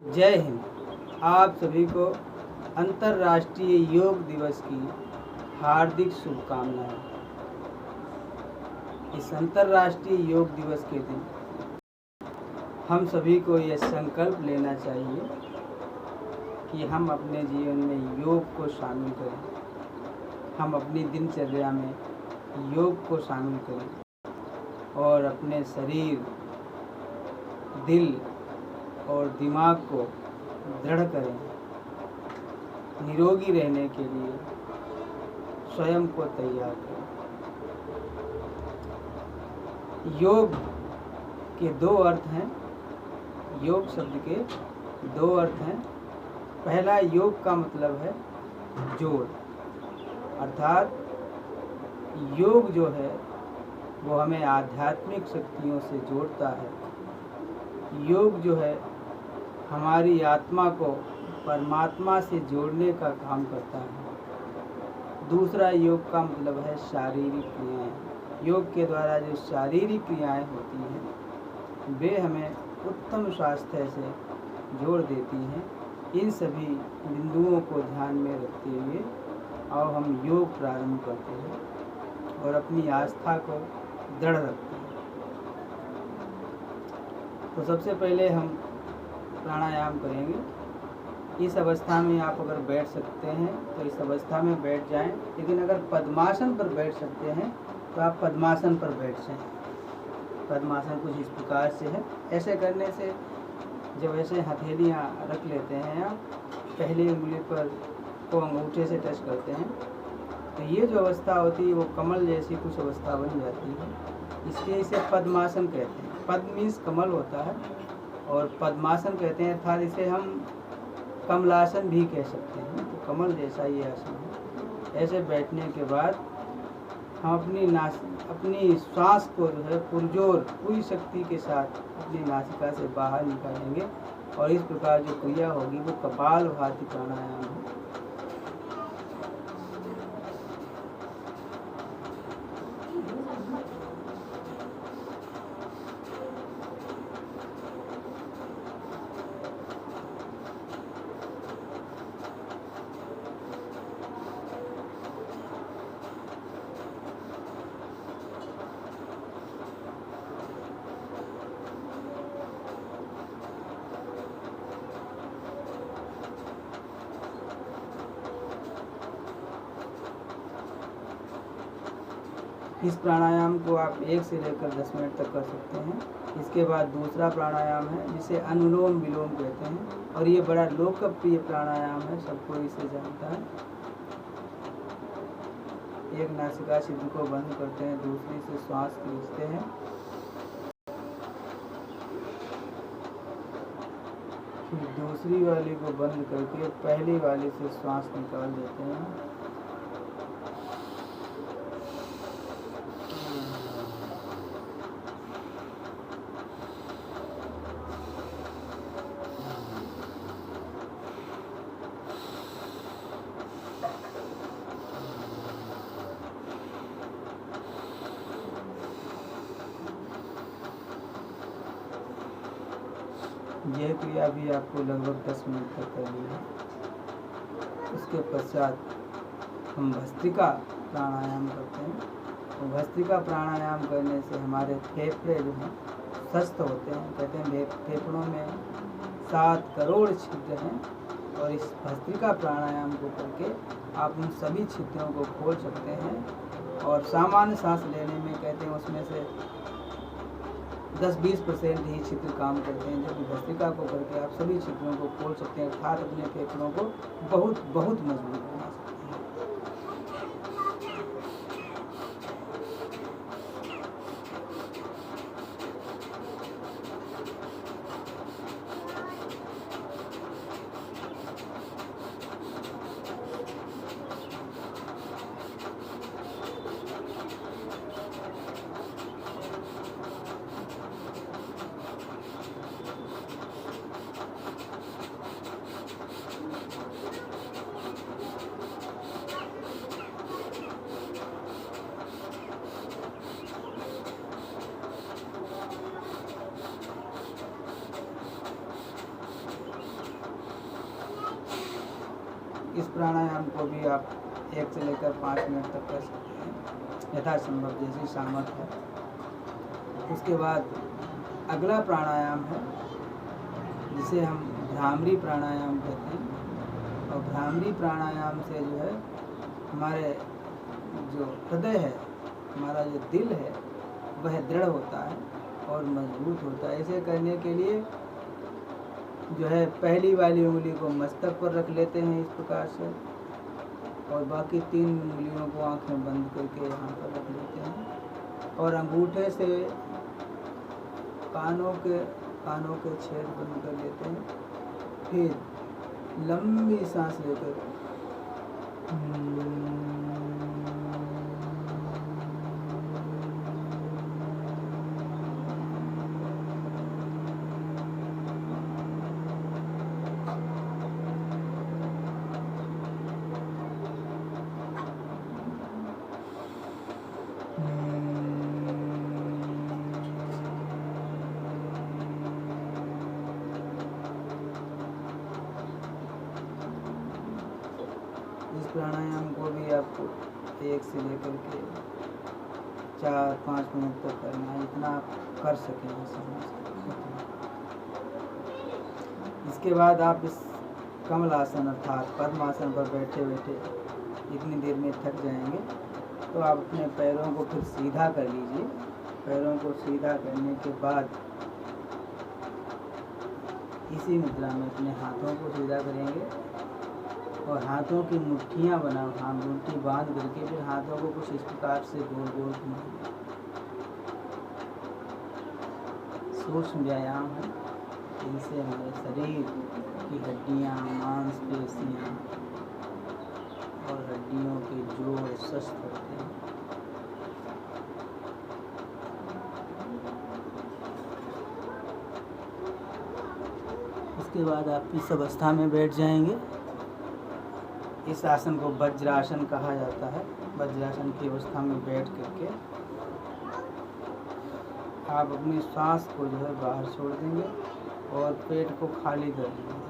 जय हिंद। आप सभी को अंतर्राष्ट्रीय योग दिवस की हार्दिक शुभकामनाएं। इस अंतर्राष्ट्रीय योग दिवस के दिन हम सभी को यह संकल्प लेना चाहिए कि हम अपने जीवन में योग को शामिल करें, हम अपनी दिनचर्या में योग को शामिल करें और अपने शरीर, दिल और दिमाग को दृढ़ करें। निरोगी रहने के लिए स्वयं को तैयार करें। योग के दो अर्थ हैं। योग शब्द के दो अर्थ हैं। पहला, योग का मतलब है जोड़, अर्थात योग जो है वो हमें आध्यात्मिक शक्तियों से जोड़ता है। योग जो है हमारी आत्मा को परमात्मा से जोड़ने का काम करता है। दूसरा, योग का मतलब है शारीरिक क्रियाएं। योग के द्वारा जो शारीरिक क्रियाएं होती हैं वे हमें उत्तम स्वास्थ्य से जोड़ देती हैं। इन सभी बिंदुओं को ध्यान में रखते हुए और हम योग प्रारंभ करते हैं और अपनी आस्था को दृढ़ रखते हैं। तो सबसे पहले हम प्राणायाम करेंगे। इस अवस्था में आप अगर बैठ सकते हैं तो इस अवस्था में बैठ जाएं, लेकिन अगर पद्मासन पर बैठ सकते हैं तो आप पद्मासन पर बैठ जाएं। पद्मासन कुछ इस प्रकार से है। ऐसे करने से जब ऐसे हथेलियाँ रख लेते हैं आप, पहली उंगली पर को अंगूठे से टच करते हैं तो ये जो अवस्था होती है वो कमल जैसी कुछ अवस्था बन जाती है। इसलिए इसे पद्मासन कहते हैं। पद्म मीन्स कमल होता है और पद्मासन कहते हैं, अर्थात इसे हम कमलासन भी कह सकते हैं। तो कमल जैसा ये आसन है। ऐसे बैठने के बाद हम अपनी श्वास को जो है पुरजोर पूरी शक्ति के साथ अपनी नासिका से बाहर निकालेंगे और इस प्रकार जो क्रिया होगी वो कपालभाति प्राणायाम है। इस प्राणायाम को आप 1 से लेकर 10 मिनट तक कर सकते हैं। इसके बाद दूसरा प्राणायाम है जिसे अनुलोम विलोम कहते हैं और ये बड़ा लोकप्रिय प्राणायाम है, सबको इसे जानता है। एक नासिका छिद्र को बंद करते हैं, दूसरी से श्वास खींचते हैं। फिर दूसरी वाली को बंद करके पहली वाली से श्वास निकाल देते हैं। यह क्रिया भी आपको लगभग 10 मिनट तक करनी है। उसके पश्चात हम भस्त्रिका प्राणायाम करते हैं। तो भस्त्रिका प्राणायाम करने से हमारे फेफड़े जो हैं स्वस्थ होते हैं। कहते हैं फेफड़ों में 7 करोड़ छिद्र हैं और इस भस्त्रिका प्राणायाम को करके आप उन सभी छिद्रों को खोल सकते हैं और सामान्य सांस लेने में कहते हैं उसमें से 10-20% ही छिद्र काम करते हैं, जबकि भस्त्रिका को करके आप सभी छिद्रों को खोल सकते हैं, अर्थात अपने फेफड़ों को बहुत बहुत मजबूत बना सकते हैं। इस प्राणायाम को भी आप 1 से लेकर 5 मिनट तक कर सकते हैं, यथासंभव जैसी सामर्थ्य है। उसके बाद अगला प्राणायाम है जिसे हम भ्रामरी प्राणायाम कहते हैं। और भ्रामरी प्राणायाम से जो है हमारे जो हृदय है, हमारा जो दिल है, वह दृढ़ होता है और मजबूत होता है। इसे करने के लिए जो है पहली वाली उंगली को मस्तक पर रख लेते हैं इस प्रकार से, और बाकी 3 उंगलियों को आंखें बंद करके यहाँ पर रख लेते हैं, और अंगूठे से कानों के छेद बंद कर लेते हैं। फिर लंबी सांस लेकर इस प्राणायाम को भी आपको 1 से लेकर के 4-5 मिनट तक करना है, इतना आप कर सकें। इसके बाद आप इस कमल आसन अर्थात पद्मासन पर बैठे बैठे इतनी देर में थक जाएंगे, तो आप अपने पैरों को फिर सीधा कर लीजिए। पैरों को सीधा करने के बाद इसी मुद्रा में अपने हाथों को सीधा करेंगे और हाथों की मुट्ठियाँ बनाओ, मुट्ठी बांध करके फिर हाथों को कुछ इस प्रकार से गोल गोल घुमाएंगे। सूक्ष्म व्यायाम है, इनसे हमारे शरीर की हड्डियाँ, मांसपेशियाँ और हड्डियों के जोड़ स्वस्थ होते हैं। इसके बाद आप इस अवस्था में बैठ जाएंगे। इस आसन को वज्रासन कहा जाता है। वज्रासन की अवस्था में बैठ करके आप अपनी सांस को जो है बाहर छोड़ देंगे और पेट को खाली कर देंगे।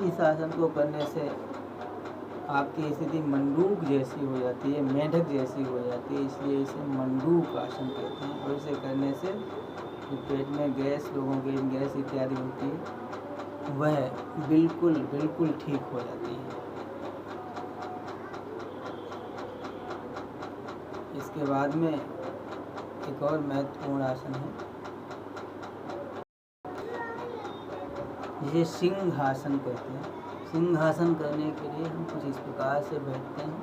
इस आसन को करने से आपकी स्थिति मंडूक जैसी हो जाती है, मेढक जैसी हो जाती है, इसलिए इसे मंडूक आसन कहते हैं। और इसे करने से जो पेट में गैस, लोगों की गैस इत्यादि होती है, वह बिल्कुल ठीक हो जाती है। इसके बाद में एक और महत्वपूर्ण आसन है जिसे सिंहासन कहते हैं। सिंहासन करने के लिए हम कुछ इस प्रकार से बैठते हैं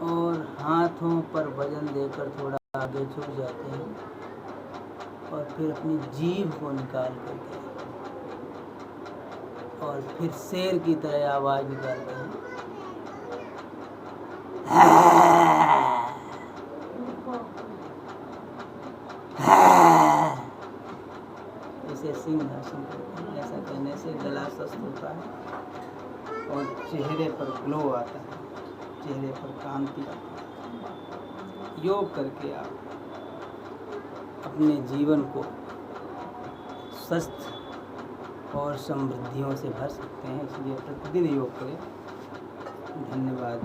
और हाथों पर वजन देकर थोड़ा आगे झुक जाते हैं और फिर अपनी जीभ को निकाल करके और फिर शेर की तरह आवाज निकालते हैं। इसे सिंहासन कहते हैं। ऐसा करने से गला स्वस्थ होता है और चेहरे पर ग्लो आता है, चेहरे पर कांति आती है। योग करके आप अपने जीवन को स्वस्थ और समृद्धियों से भर सकते हैं, इसलिए प्रतिदिन योग करें। धन्यवाद।